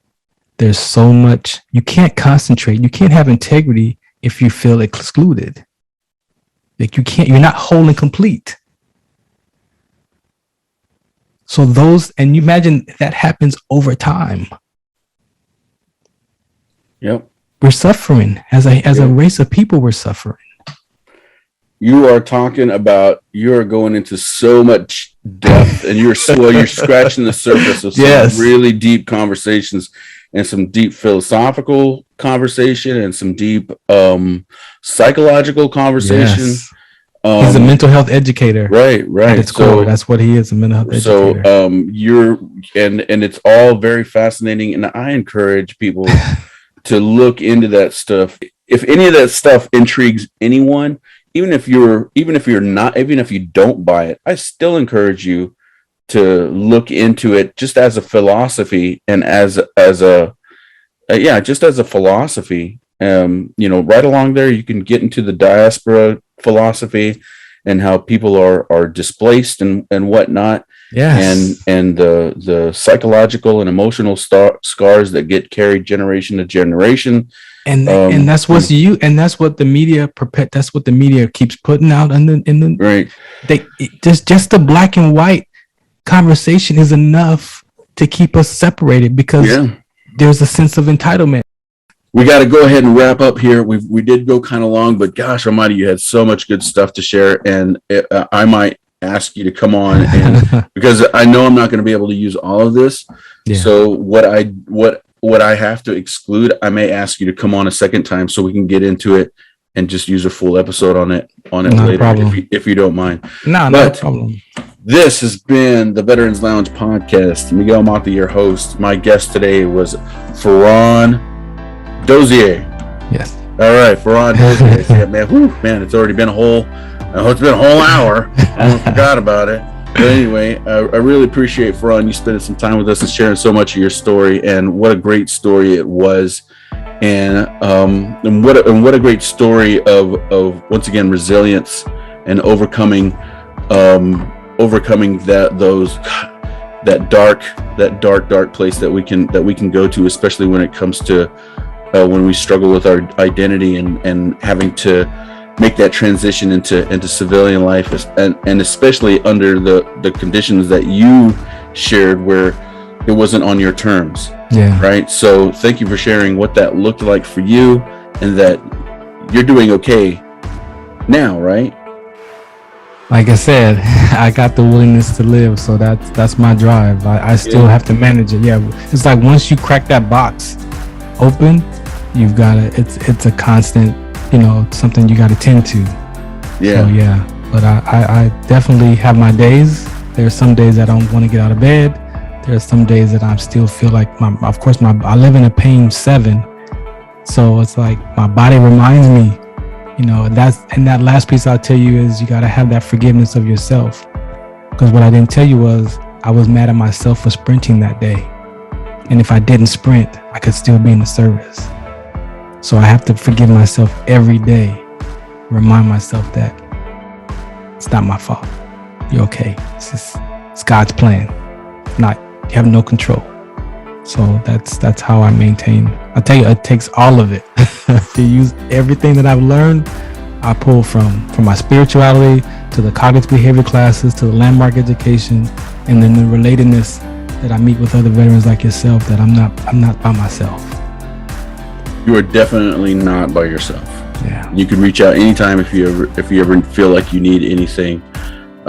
there's so much, you can't concentrate. You can't have integrity if you feel excluded. Like you're not whole and complete. So and you imagine that happens over time. Yep. We're suffering as a race of people. We're suffering. You are talking about, you're going into so much depth and you're scratching the surface of some really deep conversations and some deep philosophical conversation and some deep psychological conversation. Yes. He's a mental health educator. Right. At its core, that's what he is, a mental health educator. So and it's all very fascinating. And I encourage people to look into that stuff. If any of that stuff intrigues anyone, even if you don't buy it, I still encourage you to look into it just as a philosophy and just as a philosophy. Right along there, you can get into the diaspora philosophy and how people are displaced and whatnot. Yes. and the psychological and emotional scars that get carried generation to generation. And that's what's you and that's what the media that's what the media keeps putting out in the right. Just the black and white conversation is enough to keep us separated because there's a sense of entitlement. We got to go ahead and wrap up here. We did go kind of long, but gosh almighty, you had so much good stuff to share, and I might ask you to come on and because I know I'm not going to be able to use all of this. So what I have to exclude, I may ask you to come on a second time so we can get into it and just use a full episode on it later if you don't mind. No problem. This has been the Veterans Lounge podcast. Miguel Mata, your host. My guest today was Farron Dozier. Yes. All right, Farron Dozier. Yeah, man, it's already been a whole hour. I almost forgot about it. But anyway, I really appreciate, Farron, you spending some time with us and sharing so much of your story, and what a great story it was, and what a great story of once again resilience and overcoming that dark place that we can go to, especially when it comes to when we struggle with our identity and having to make that transition into civilian life, and especially under the conditions that you shared where it wasn't on your terms. Right. So thank you for sharing what that looked like for you, and that you're doing okay now, right? Like I said, I got the willingness to live, so that's my drive. I still have to manage it. It's like once you crack that box open, you've got to. It's a constant, something you got to tend to. So, but I definitely have my days. There's some days I don't want to get out of bed. There's some days that I still feel like I live in a pain 7, so it's like my body reminds me. That last piece I'll tell you is you got to have that forgiveness of yourself. Because what I didn't tell you was I was mad at myself for sprinting that day. And if I didn't sprint, I could still be in the service. So I have to forgive myself every day. Remind myself that it's not my fault. You're okay. It's God's plan. You have no control. So that's how I maintain. I tell you, it takes all of it to use everything that I've learned. I pull from my spirituality to the cognitive behavior classes to the landmark education, and then the relatedness that I meet with other veterans like yourself. That I'm not by myself. You are definitely not by yourself. Yeah. You can reach out anytime if you ever feel like you need anything.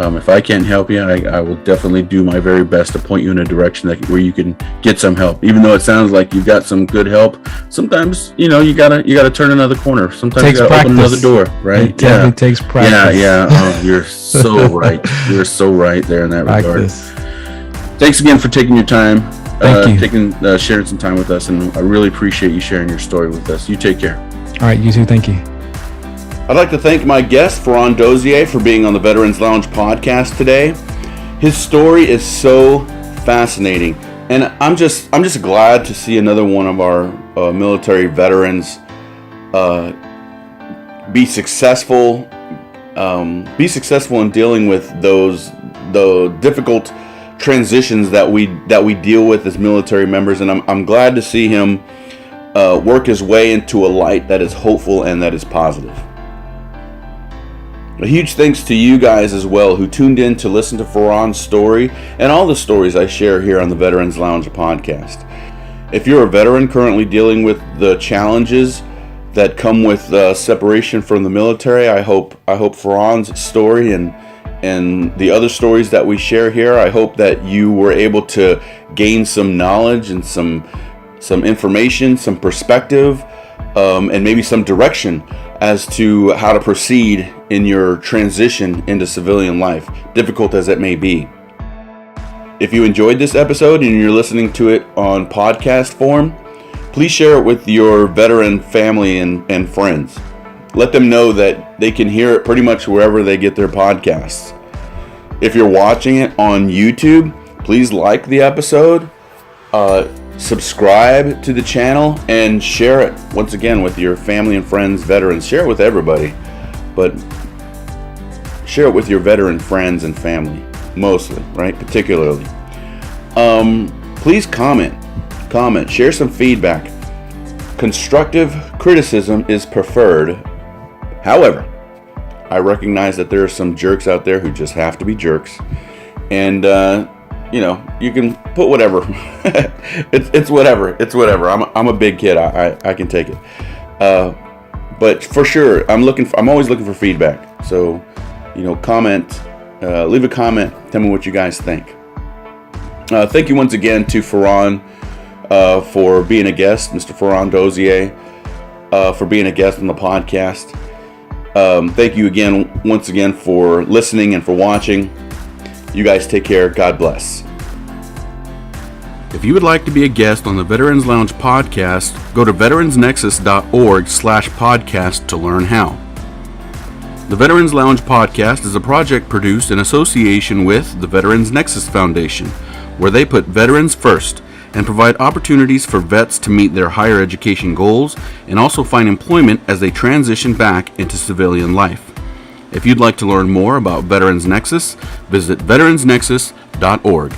If I can't help you, I will definitely do my very best to point you in a direction where you can get some help. Even though it sounds like you've got some good help, sometimes you gotta turn another corner. Sometimes you gotta open another door, right? It takes practice. Oh, you're so right. You're so right there in that regard. Thanks again for taking your time. Thank you. Sharing some time with us, and I really appreciate you sharing your story with us. You take care. All right, you too. Thank you. I'd like to thank my guest, Farron Dozier, for being on the Veterans Lounge podcast today. His story is so fascinating, and I'm just glad to see another one of our military veterans be successful in dealing with the difficult transitions that we deal with as military members, and I'm glad to see him work his way into a light that is hopeful and that is positive. A huge thanks to you guys as well who tuned in to listen to Farron's story and all the stories I share here on the Veterans Lounge podcast. If you're a veteran currently dealing with the challenges that come with separation from the military, I hope Farron's story and the other stories that we share here, I hope that you were able to gain some knowledge and some information, some perspective, and maybe some direction as to how to proceed in your transition into civilian life, difficult as it may be. If you enjoyed this episode and you're listening to it on podcast form, please share it with your veteran family and friends. Let them know that they can hear it pretty much wherever they get their podcasts. If you're watching it on YouTube, please like the episode, subscribe to the channel, and share it once again with your family and friends, veterans. Share it with everybody, but share it with your veteran friends and family. mostly, right? Particularly. Please comment, share some feedback. Constructive criticism is preferred. However, I recognize that there are some jerks out there who just have to be jerks. And, you can put whatever. it's whatever. It's whatever. I'm a big kid. I can take it. But for sure, I'm always looking for feedback. So, comment, leave a comment. Tell me what you guys think. Thank you once again to Farron for being a guest, Mr. Farron Dozier, for being a guest on the podcast. Thank you once again for listening and for watching. You guys take care. God bless. If you would like to be a guest on the Veterans Lounge podcast, go to veteransnexus.org/podcast to learn how. The Veterans Lounge podcast is a project produced in association with the Veterans Nexus Foundation, where they put veterans first and provide opportunities for vets to meet their higher education goals and also find employment as they transition back into civilian life. If you'd like to learn more about Veterans Nexus, visit veteransnexus.org.